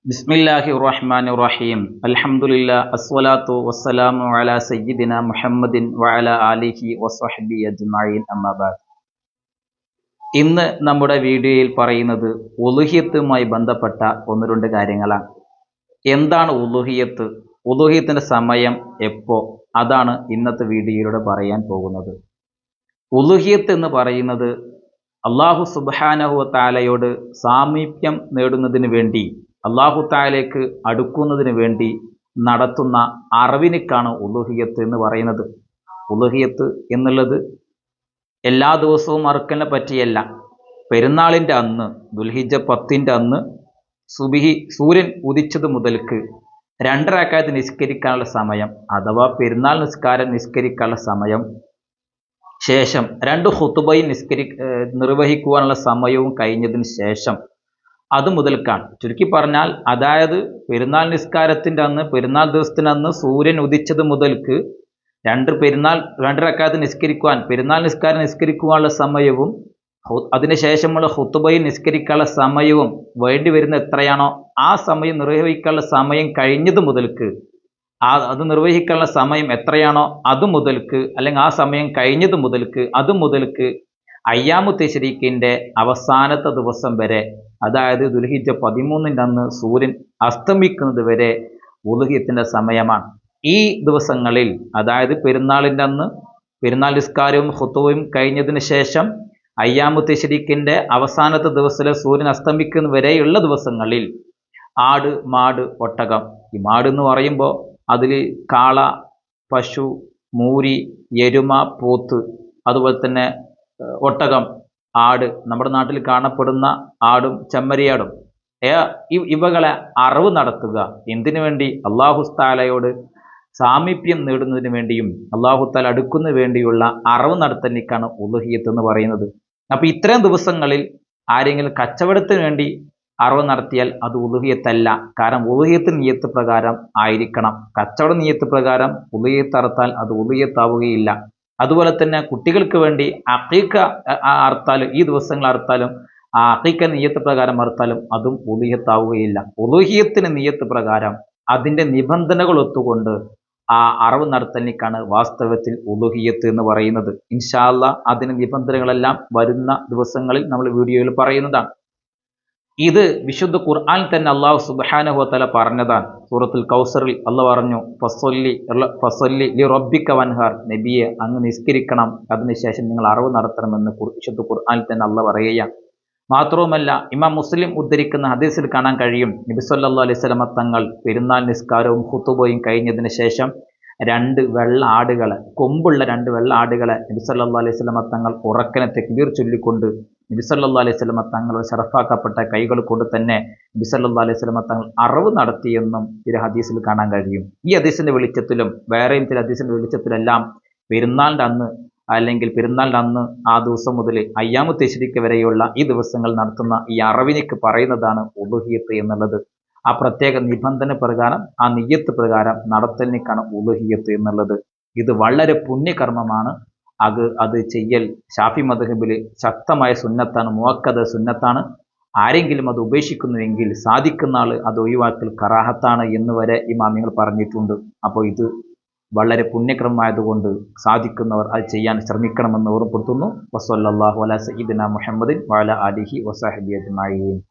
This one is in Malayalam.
ബിസ്മില്ലാഹിർ റഹ്മാനിർ റഹീം. അൽഹംദുലില്ലാഹ് അസ്സലാത്തു വസ്സലാമു അലാ സയ്യിദിന മുഹമ്മദിൻ വഅലാ ആലിഹി വസ്വഹ്ബിഹി അജ്മഈൻ. അമ്മാ ബഅദ്. ഇന്ന് നമ്മുടെ വീഡിയോയിൽ പറയുന്നത് ഉളുഹിയത്തുമായി ബന്ധപ്പെട്ട ഒന്ന് രണ്ട് കാര്യങ്ങളാണ്. എന്താണ് ഉളുഹിയത്ത്? ഉളുഹിയത്തിന്റെ സമയം എപ്പോ? അതാണ് ഇന്നത്തെ വീഡിയോയിലൂടെ പറയാൻ പോകുന്നത്. ഉളുഹിയത്ത് എന്ന് പറയുന്നത് അല്ലാഹു സുബ്ഹാനഹു വ തആലയോട് സാമീപ്യം നേടുന്നതിന് വേണ്ടി, അല്ലാഹു തആലയ്ക്ക് അടുക്കുന്നതിന് വേണ്ടി നടത്തുന്ന അറിവിനേക്കാണ് ഉളുഹിയത്ത് എന്ന് പറയുന്നത്. ഉളുഹിയത്ത് എന്നുള്ളത് എല്ലാ ദിവസവും അറുക്കലിനെ പറ്റിയല്ല. പെരുന്നാളിൻ്റെ അന്ന്, ദുൽഹിജ്ജ 10-ൻ്റെ അന്ന് സുബ്ഹി സൂര്യൻ ഉദിച്ചത് മുതൽക്ക് 2 റക്അത്ത് നിസ്കരിക്കാനുള്ള സമയം, അഥവാ പെരുന്നാൾ നിസ്കാരം നിസ്കരിക്കാനുള്ള സമയം, ശേഷം 2 ഖുതുബയും നിർവഹിക്കുവാനുള്ള സമയവും കഴിഞ്ഞതിന് ശേഷം അത് മുതൽക്കാണ്. ചുരുക്കി പറഞ്ഞാൽ, അതായത് പെരുന്നാൾ നിസ്കാരത്തിൻ്റെ അന്ന്, പെരുന്നാൾ ദിവസത്തിനന്ന് സൂര്യൻ ഉദിച്ചത് മുതൽക്ക് 2 റക്അത്ത് നിസ്കരിക്കുവാൻ, പെരുന്നാൾ നിസ്കാരം നിസ്കരിക്കുവാനുള്ള സമയവും അതിനുശേഷമുള്ള ഖുതുബയിൽ നിസ്കരിക്കാനുള്ള സമയവും വേണ്ടി വരുന്ന എത്രയാണോ ആ സമയം നിർവഹിക്കാനുള്ള സമയം കഴിഞ്ഞത് മുതൽക്ക്, അത് നിർവഹിക്കാനുള്ള സമയം എത്രയാണോ അത് മുതൽക്ക്, അല്ലെങ്കിൽ ആ സമയം കഴിഞ്ഞത് മുതൽക്ക്, അത് മുതൽക്ക് അയ്യാമു തശ്രീഖിൻ്റെ അവസാനത്തെ ദിവസം വരെ, അതായത് ദുൽഹിജ്ജ 13-ൻ്റെ അന്ന് സൂര്യൻ അസ്തമിക്കുന്നത് വരെ ഉളുഹിയത്തിൻ്റെ സമയമാണ്. ഈ ദിവസങ്ങളിൽ, അതായത് പെരുന്നാളിൻ്റെ അന്ന് പെരുന്നാൾ നിസ്കാരവും ഖുതുബയും കഴിഞ്ഞതിന് ശേഷം അയ്യാമു തശ്രീഖിൻ്റെ അവസാനത്തെ ദിവസത്തിലെ സൂര്യൻ അസ്തമിക്കുന്ന വരെയുള്ള ദിവസങ്ങളിൽ ആട്, മാട്, ഒട്ടകം, ഈ മാട് എന്ന് പറയുമ്പോൾ അതിൽ കാള, പശു, മൂരി, എരുമ, പോത്ത്, അതുപോലെ തന്നെ ഒട്ടകം, ആട്, നമ്മുടെ നാട്ടിൽ കാണപ്പെടുന്ന ആടും ചെമ്മരിയാടും, ഇവകളെ അറവ് നടത്തുക. എന്തിനു വേണ്ടി? അല്ലാഹു തആലയോട് സാമീപ്യം നേടുന്നതിന് വേണ്ടിയും അല്ലാഹു തആല അടുക്കുന്നതിന് വേണ്ടിയുള്ള അറവ് നടത്തലിനാണ് ഉളുഹിയത്ത് എന്ന് പറയുന്നത്. അപ്പോൾ ഇത്രയും ദിവസങ്ങളിൽ ആരെങ്കിലും കച്ചവടത്തിന് വേണ്ടി അറവ് നടത്തിയാൽ അത് ഉളുഹിയത്തല്ല. കാരണം ഉളുഹിയത്ത് നിയ്യത്ത് പ്രകാരം ആയിരിക്കണം. കച്ചവട നിയ്യത്ത് പ്രകാരം ഉളുഹിയത്ത് അറുത്താൽ അത് ഉളുഹിയത്താവുകയില്ല. അതുപോലെ തന്നെ കുട്ടികൾക്ക് വേണ്ടി അഖീഖ അറുത്താലും, ഈ ദിവസങ്ങൾ അറുത്താലും, ആ അഖീഖ നിയ്യത്ത് പ്രകാരം അറുത്താലും അതും ഉളുഹിയത്താവുകയില്ല. ഉളുഹിയത്തിന് നിയ്യത്ത് പ്രകാരം അതിൻ്റെ നിബന്ധനകൾ ഒത്തുകൊണ്ട് ആ അറവ് നടത്തലിനാണ് വാസ്തവത്തിൽ ഉളുഹിയത്ത് എന്ന് പറയുന്നത്. ഇൻഷാ അല്ലാഹ് അതിന് നിബന്ധനകളെല്ലാം വരുന്ന ദിവസങ്ങളിൽ നമ്മൾ വീഡിയോയിൽ പറയുന്നതാണ്. ഇത് വിശുദ്ധ ഖുർആൻ തന്നെ അല്ലാഹു സുബ്ഹാനഹു വ തആല പറഞ്ഞതാണ്. സൂറത്തുൽ കൗസറിൽ അല്ലാഹു പറഞ്ഞു, ഫസല്ലി ലി റബ്ബിക വൻഹർ, നബിയെ അങ്ങ് നിസ്കരിക്കണം, അതിനുശേഷം നിങ്ങൾ അറവ് നടത്തണമെന്ന് വിശുദ്ധ ഖുർആനിൽ തന്നെ അല്ലാഹു പറയുകയാണ്. മാത്രവുമല്ല, ഇമാം മുസ്ലിം ഉദ്ധരിക്കുന്ന ഹദീസിൽ കാണാൻ കഴിയും, നബി സല്ലല്ലാഹു അലൈഹി വസല്ലമ തങ്ങൾ പെരുന്നാൾ നിസ്കാരവും ഖുതുബയും കഴിഞ്ഞതിന് ശേഷം 2 വെള്ള ആടുകളെ, കൊമ്പുള്ള 2 വെള്ള ആടുകളെ നബി സല്ലല്ലാഹു അലൈഹി വസല്ലമ തങ്ങൾ ഉറക്കനെ തക്ബീർ ചൊല്ലിക്കൊണ്ട്, നബി സല്ലല്ലാഹു അലൈഹി വസല്ലമ തങ്ങളുടെ ശറഫാക്കപ്പെട്ട കൈകൾ കൊണ്ട് തന്നെ നബി സല്ലല്ലാഹു അലൈഹി വസല്ലമ തങ്ങൾ അറവ് നടത്തിയെന്നും ഒരു ഹദീസിൽ കാണാൻ കഴിയും. ഈ ഹദീസിന്റെ വെളിച്ചത്തിലും വേറെയും ചില ഹദീസിന്റെ വെളിച്ചത്തിലെല്ലാം പെരുന്നാളിൻ്റെ അന്ന്, അല്ലെങ്കിൽ പെരുന്നാളിൻ്റെ അന്ന് ആ ദിവസം മുതൽ അയ്യാമു തശ്രീഖ് വരെയുള്ള ഈ ദിവസങ്ങൾ നടത്തുന്ന ഈ അറവിനിക്ക് പറയുന്നതാണ് ഉളുഹിയത്ത് എന്നുള്ളത്. ആ പ്രത്യേക നിബന്ധന പ്രകാരം, ആ നിയ്യത്ത് പ്രകാരം നടത്തലിനേക്കാണ് ഉളുഹിയത്ത് എന്നുള്ളത്. ഇത് വളരെ പുണ്യകർമ്മമാണ്. അത് ചെയ്യൽ ഷാഫി മദ്ഹബിൽ ശക്തമായ സുന്നത്താണ്, മുഅക്കദ സുന്നത്താണ്. ആരെങ്കിലും അത് ഉപേക്ഷിക്കുന്നുവെങ്കിൽ സാധിക്കുന്ന ആൾ അത് ഒഴിവാക്കൽ കറാഹത്താണ് എന്ന് വരെ ഇമാമിങ്ങൾ പറഞ്ഞിട്ടുണ്ട്. അപ്പോൾ ഇത് വളരെ പുണ്യക്രമമായതുകൊണ്ട് സാധിക്കുന്നവർ അത് ചെയ്യാൻ ശ്രമിക്കണമെന്ന് ഓർമ്മപ്പെടുത്തുന്നു. വസല്ലല്ലാഹു അലാ സയ്യിദിന മുഹമ്മദിൻ വഅലാ ആലിഹി വസഹ്ബിഹി അജ്മഈൻ.